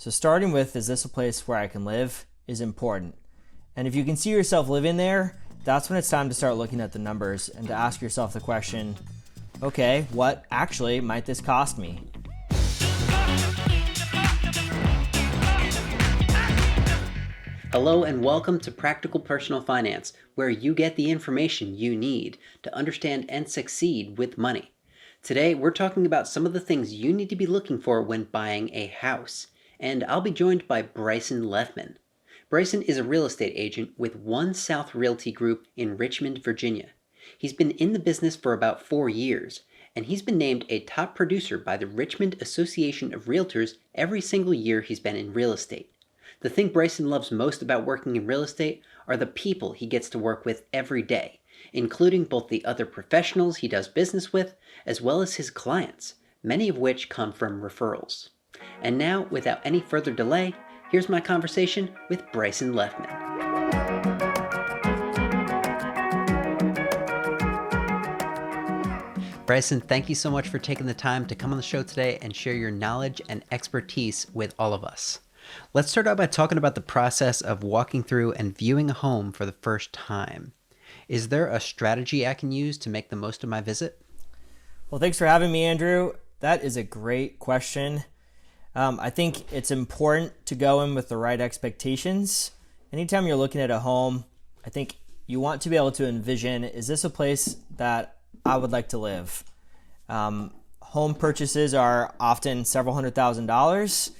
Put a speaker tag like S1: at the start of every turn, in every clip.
S1: So starting with, is this a place where I can live, is important. And if you can see yourself living there, that's when it's time to start looking at the numbers and to ask yourself the question, okay, what actually might this cost me?
S2: Hello and welcome to Practical Personal Finance, where you get the information you need to understand and succeed with money. Today, we're talking about some of the things you need to be looking for when buying a house. And I'll be joined by Bryson Lefmann. Bryson is a real estate agent with One South Realty Group in Richmond, Virginia. He's been in the business for about 4 years, and he's been named a top producer by the Richmond Association of Realtors every single year he's been in real estate. The thing Bryson loves most about working in real estate are the people he gets to work with every day, including both the other professionals he does business with, as well as his clients, many of which come from referrals. And now, without any further delay, here's my conversation with Bryson Lefmann. Bryson, thank you so much for taking the time to come on the show today and share your knowledge and expertise with all of us. Let's start out by talking about the process of walking through and viewing a home for the first time. Is there a strategy I can use to make the most of my visit?
S1: Well, thanks for having me, Andrew. That is a great question. I think it's important to go in with the right expectations. Anytime you're looking at a home, I think you want to be able to envision, is this a place that I would like to live? Home purchases are often several $100,000.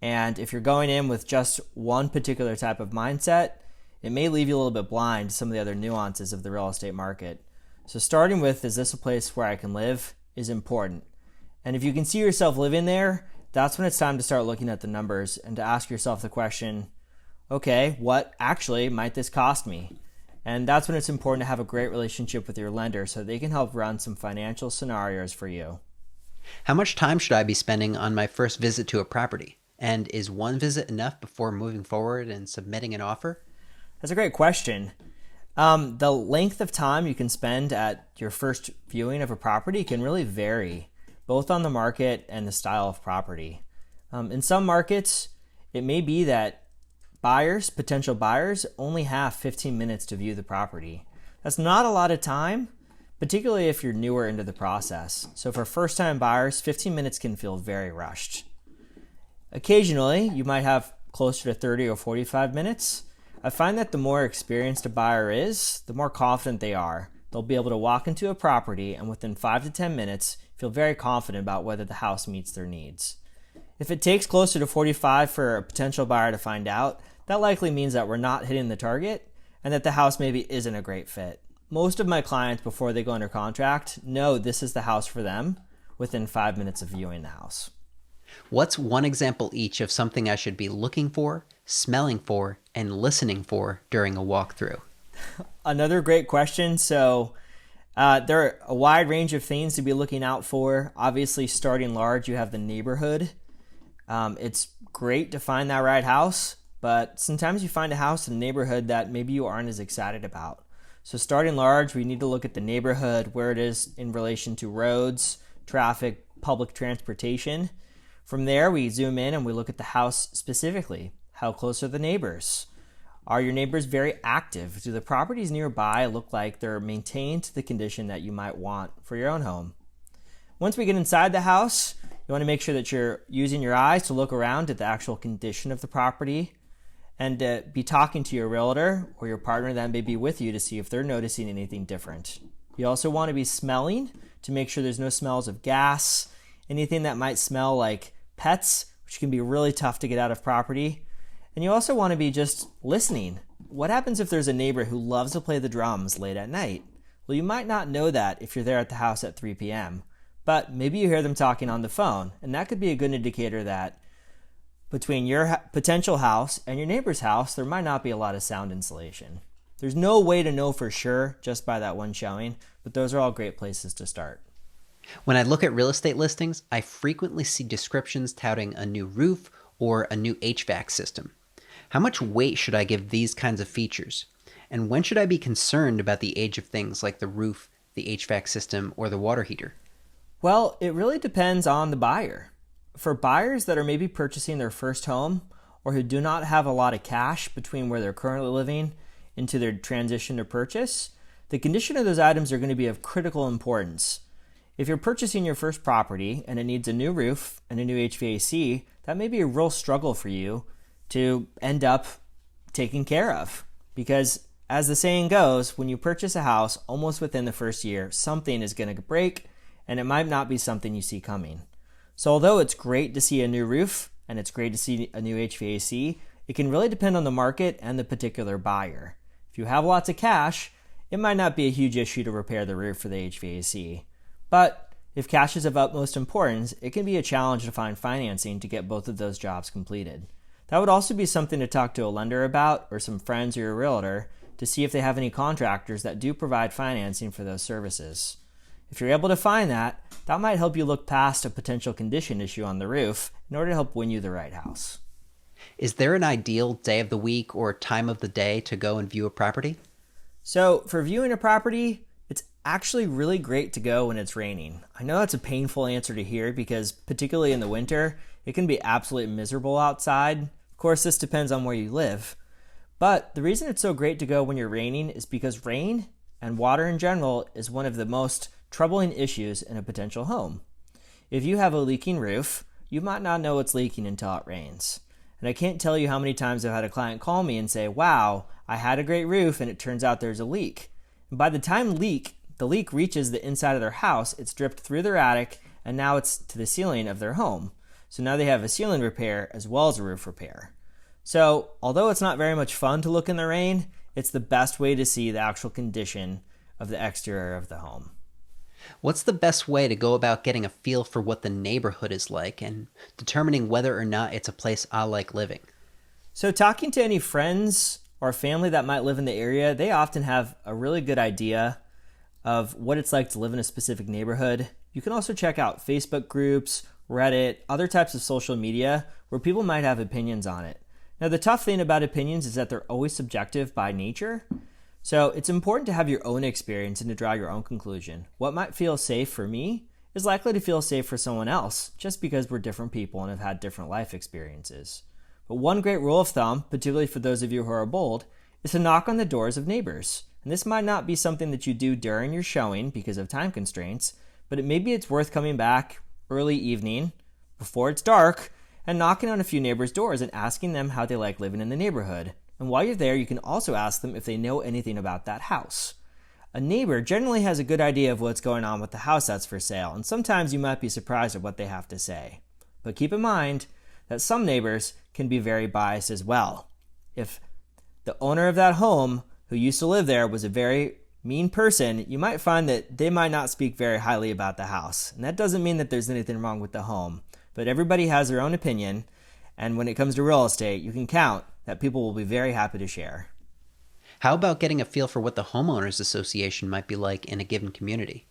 S1: And if you're going in with just one particular type of mindset, it may leave you a little bit blind to some of the other nuances of the real estate market. So starting with, is this a place where I can live, is important. And if you can see yourself living there, that's when it's time to start looking at the numbers and to ask yourself the question, okay, what actually might this cost me? And that's when it's important to have a great relationship with your lender so they can help run some financial scenarios for you.
S2: How much time should I be spending on my first visit to a property? And is one visit enough before moving forward and submitting an offer?
S1: That's a great question. The length of time you can spend at your first viewing of a property can really vary, both on the market and the style of property. In some markets, it may be that potential buyers, only have 15 minutes to view the property. That's not a lot of time, particularly if you're newer into the process. So for first-time buyers, 15 minutes can feel very rushed. Occasionally, you might have closer to 30 or 45 minutes. I find that the more experienced a buyer is, the more confident they are. They'll be able to walk into a property and within 5 to 10 minutes feel very confident about whether the house meets their needs. If it takes closer to 45 for a potential buyer to find out, that likely means that we're not hitting the target and that the house maybe isn't a great fit. Most of my clients, before they go under contract, know this is the house for them within 5 minutes of viewing the house.
S2: What's one example each of something I should be looking for, smelling for, and listening for during a walkthrough?
S1: Another great question. So there are a wide range of things to be looking out for. Obviously, starting large, you have the neighborhood. It's great to find that right house, but sometimes you find a house in a neighborhood that maybe you aren't as excited about. So starting large, we need to look at the neighborhood, where it is in relation to roads, traffic, public transportation. From there, we zoom in and we look at the house specifically. How close are the neighbors? Are your neighbors very active? Do the properties nearby look like they're maintained to the condition that you might want for your own home? Once we get inside the house, you want to make sure that you're using your eyes to look around at the actual condition of the property and be talking to your realtor or your partner that may be with you to see if they're noticing anything different. You also want to be smelling to make sure there's no smells of gas, anything that might smell like pets, which can be really tough to get out of property. And you also want to be just listening. What happens if there's a neighbor who loves to play the drums late at night? Well, you might not know that if you're there at the house at 3 p.m., but maybe you hear them talking on the phone, and that could be a good indicator that between your potential house and your neighbor's house, there might not be a lot of sound insulation. There's no way to know for sure just by that one showing, but those are all great places to start.
S2: When I look at real estate listings, I frequently see descriptions touting a new roof or a new HVAC system. How much weight should I give these kinds of features? And when should I be concerned about the age of things like the roof, the HVAC system, or the water heater?
S1: Well, it really depends on the buyer. for buyers that are maybe purchasing their first home or who do not have a lot of cash between where they're currently living into their transition to purchase, the condition of those items are going to be of critical importance. If you're purchasing your first property and it needs a new roof and a new HVAC, that may be a real struggle for you to end up taking care of. Because as the saying goes, when you purchase a house, almost within the first year, something is going to break, and it might not be something you see coming. So although it's great to see a new roof and it's great to see a new HVAC, it can really depend on the market and the particular buyer. If you have lots of cash, it might not be a huge issue to repair the roof for the HVAC. But if cash is of utmost importance, it can be a challenge to find financing to get both of those jobs completed. That would also be something to talk to a lender about, or some friends or your realtor, to see if they have any contractors that do provide financing for those services. If you're able to find that, that might help you look past a potential condition issue on the roof in order to help win you the right house.
S2: Is there an ideal day of the week or time of the day to go and view a property?
S1: So for viewing a property, it's actually really great to go when it's raining. I know that's a painful answer to hear because particularly in the winter, it can be absolutely miserable outside. Of course, this depends on where you live. But the reason it's so great to go when you're raining is because rain and water in general is one of the most troubling issues in a potential home. If you have a leaking roof, you might not know it's leaking until it rains. And I can't tell you how many times I've had a client call me and say, wow, I had a great roof and it turns out there's a leak. And by the time the leak reaches the inside of their house, it's dripped through their attic and now it's to the ceiling of their home. So now they have a ceiling repair as well as a roof repair. So although it's not very much fun to look in the rain, it's the best way to see the actual condition of the exterior of the home.
S2: What's the best way to go about getting a feel for what the neighborhood is like and determining whether or not it's a place I like living?
S1: So talking to any friends or family that might live in the area, they often have a really good idea of what it's like to live in a specific neighborhood. You can also check out Facebook groups, Reddit, other types of social media where people might have opinions on it. Now, the tough thing about opinions is that they're always subjective by nature. So it's important to have your own experience and to draw your own conclusion. What might feel safe for me is likely to feel safe for someone else just because we're different people and have had different life experiences. But one great rule of thumb, particularly for those of you who are bold, is to knock on the doors of neighbors. And this might not be something that you do during your showing because of time constraints, but maybe it's worth coming back early evening before it's dark and knocking on a few neighbors' doors and asking them how they like living in the neighborhood. And while you're there, you can also ask them if they know anything about that house. A neighbor generally has a good idea of what's going on with the house that's for sale, and sometimes you might be surprised at what they have to say. But keep in mind that some neighbors can be very biased as well. If the owner of that home who used to live there was a very mean person, you might find that they might not speak very highly about the house. And that doesn't mean that there's anything wrong with the home, but everybody has their own opinion, and when it comes to real estate, you can count that people will be very happy to share.
S2: How about getting a feel for what the homeowners association might be like in a given community?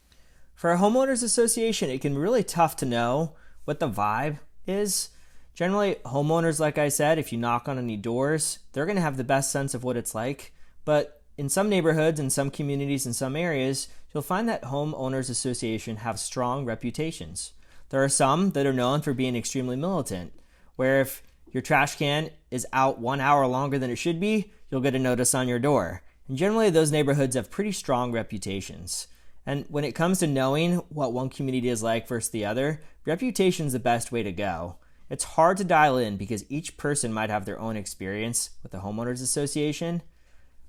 S1: For a homeowners association, it can be really tough to know what the vibe is. Generally, homeowners, like I said, if you knock on any doors, they're going to have the best sense of what it's like. But in some neighborhoods, in some communities, in some areas, you'll find that homeowners association have strong reputations. There are some that are known for being extremely militant, where if your trash can is out 1 hour longer than it should be, you'll get a notice on your door. And generally, those neighborhoods have pretty strong reputations. And when it comes to knowing what one community is like versus the other, reputation is the best way to go. It's hard to dial in because each person might have their own experience with the homeowners association.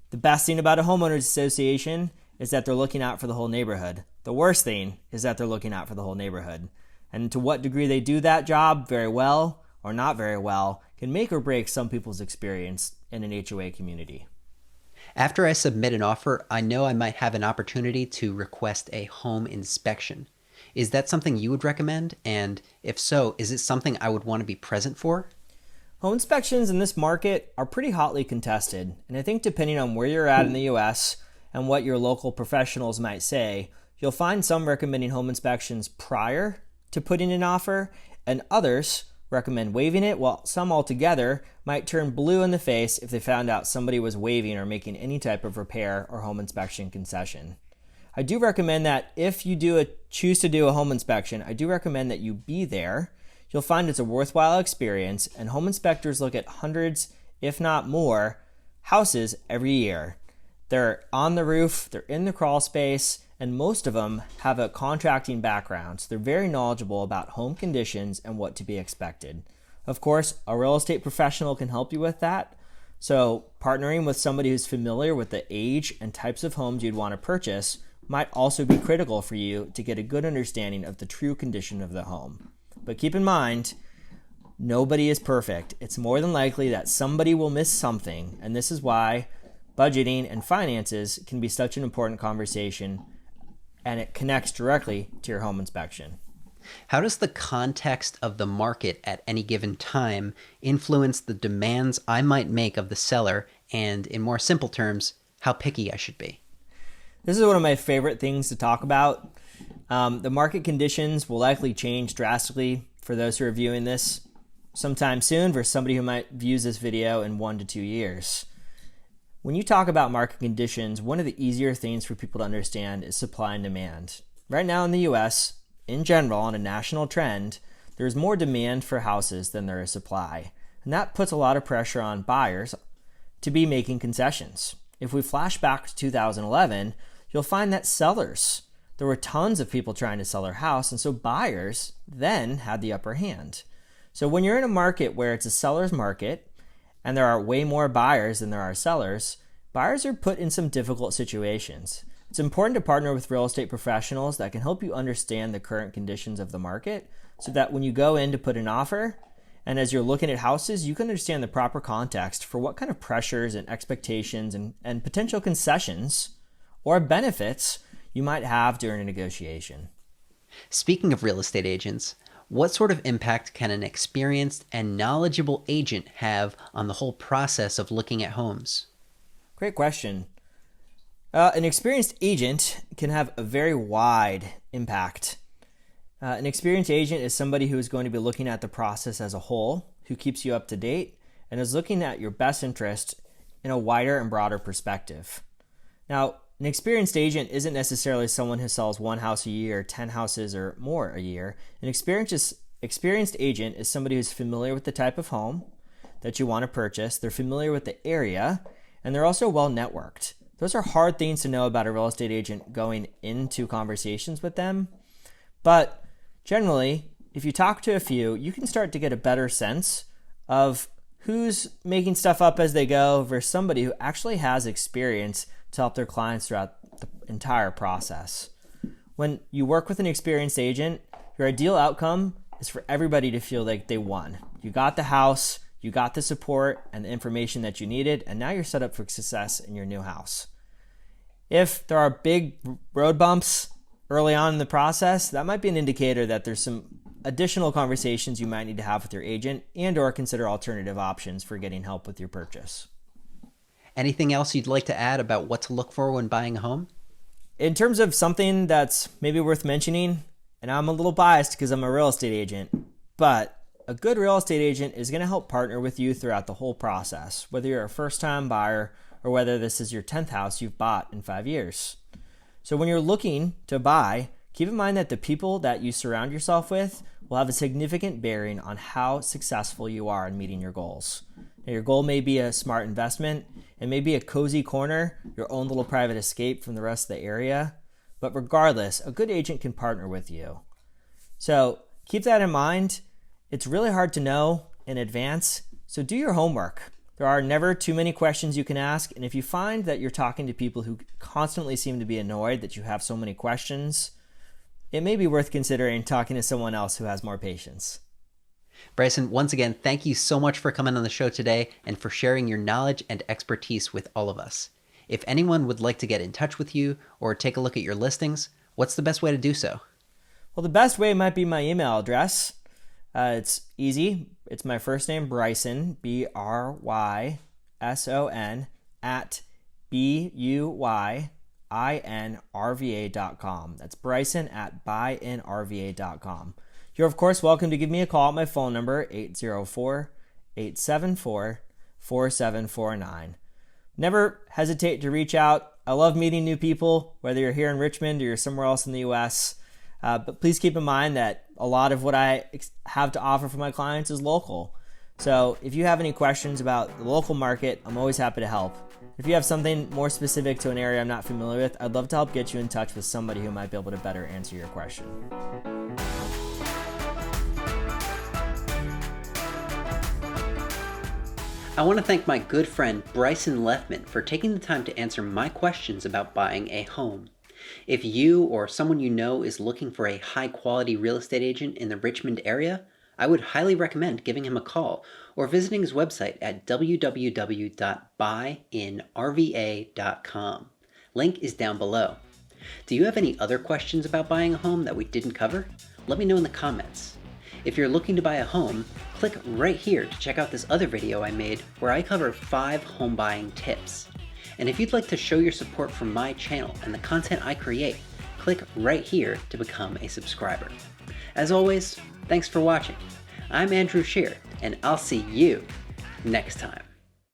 S1: The best thing about a homeowners association is that they're looking out for the whole neighborhood. The worst thing is that they're looking out for the whole neighborhood. And to what degree they do that job very well or not very well can make or break some people's experience in an HOA community.
S2: After I submit an offer, I know I might have an opportunity to request a home inspection. Is that something you would recommend? And if so, is it something I would want to be present for?
S1: Home inspections in this market are pretty hotly contested, and I think depending on where you're at in the US and what your local professionals might say, you'll find some recommending home inspections prior to putting an offer, and others recommend waiving it, while some altogether might turn blue in the face if they found out somebody was waiving or making any type of repair or home inspection concession. I do recommend that if you choose to do a home inspection, I do recommend that you be there. you'll find it's a worthwhile experience, and home inspectors look at hundreds, if not more, houses every year. They're on the roof, they're in the crawl space, and most of them have a contracting background, so they're very knowledgeable about home conditions and what to be expected. Of course, a real estate professional can help you with that, so partnering with somebody who's familiar with the age and types of homes you'd want to purchase might also be critical for you to get a good understanding of the true condition of the home. But keep in mind, nobody is perfect. It's more than likely that somebody will miss something, and this is why budgeting and finances can be such an important conversation, and it connects directly to your home inspection.
S2: How does the context of the market at any given time influence the demands I might make of the seller, and in more simple terms, how picky I should be?
S1: This is one of my favorite things to talk about. The market conditions will likely change drastically for those who are viewing this sometime soon versus somebody who might view this video in 1 to 2 years. When you talk about market conditions, one of the easier things for people to understand is supply and demand. Right now in the US, in general, on a national trend, there's more demand for houses than there is supply. And that puts a lot of pressure on buyers to be making concessions. If we flash back to 2011, you'll find that there were tons of people trying to sell their house, and so buyers then had the upper hand. So when you're in a market where it's a seller's market, and there are way more buyers than there are sellers, buyers are put in some difficult situations. It's important to partner with real estate professionals that can help you understand the current conditions of the market so that when you go in to put an offer, and as you're looking at houses, you can understand the proper context for what kind of pressures and expectations and potential concessions or benefits you might have during a negotiation.
S2: Speaking of real estate agents, what sort of impact can an experienced and knowledgeable agent have on the whole process of looking at homes?
S1: Great question. An experienced agent can have a very wide impact. An experienced agent is somebody who is going to be looking at the process as a whole, who keeps you up to date, and is looking at your best interest in a wider and broader perspective. Now, an experienced agent isn't necessarily someone who sells one house a year, 10 houses or more a year. An experienced agent is somebody who's familiar with the type of home that you want to purchase. They're familiar with the area, and they're also well networked. Those are hard things to know about a real estate agent going into conversations with them. But generally, if you talk to a few, you can start to get a better sense of who's making stuff up as they go versus somebody who actually has experience to help their clients throughout the entire process. When you work with an experienced agent, your ideal outcome is for everybody to feel like they won. You got the house, you got the support and the information that you needed, and now you're set up for success in your new house. If there are big road bumps early on in the process, that might be an indicator that there's some additional conversations you might need to have with your agent and/or consider alternative options for getting help with your purchase.
S2: Anything else you'd like to add about what to look for when buying a home?
S1: In terms of something that's maybe worth mentioning, and I'm a little biased because I'm a real estate agent, but a good real estate agent is going to help partner with you throughout the whole process, whether you're a first-time buyer or whether this is your 10th house you've bought in 5 years. So when you're looking to buy, keep in mind that the people that you surround yourself with will have a significant bearing on how successful you are in meeting your goals. Now, your goal may be a smart investment, it may be a cozy corner, your own little private escape from the rest of the area, but regardless, a good agent can partner with you. So keep that in mind. It's really hard to know in advance, so do your homework. There are never too many questions you can ask, and if you find that you're talking to people who constantly seem to be annoyed that you have so many questions, it may be worth considering talking to someone else who has more patience.
S2: Bryson, once again, thank you so much for coming on the show today and for sharing your knowledge and expertise with all of us. If anyone would like to get in touch with you or take a look at your listings, what's the best way to do so?
S1: Well, the best way might be my email address. It's easy. It's my first name, Bryson, Bryson, at buyinrva.com. That's Bryson at buyinrva.com. You're, of course, welcome to give me a call at my phone number, 804-874-4749. Never hesitate to reach out. I love meeting new people, whether you're here in Richmond or you're somewhere else in the U.S. But please keep in mind that a lot of what I have to offer for my clients is local. So if you have any questions about the local market, I'm always happy to help. If you have something more specific to an area I'm not familiar with, I'd love to help get you in touch with somebody who might be able to better answer your question.
S2: I want to thank my good friend Bryson Lefmann for taking the time to answer my questions about buying a home. If you or someone you know is looking for a high-quality real estate agent in the Richmond area, I would highly recommend giving him a call or visiting his website at www.buyinrva.com. Link is down below. Do you have any other questions about buying a home that we didn't cover? Let me know in the comments. If you're looking to buy a home, click right here to check out this other video I made where I cover 5 home buying tips. And if you'd like to show your support for my channel and the content I create, click right here to become a subscriber. As always, thanks for watching. I'm Andrew Scheer, and I'll see you next time.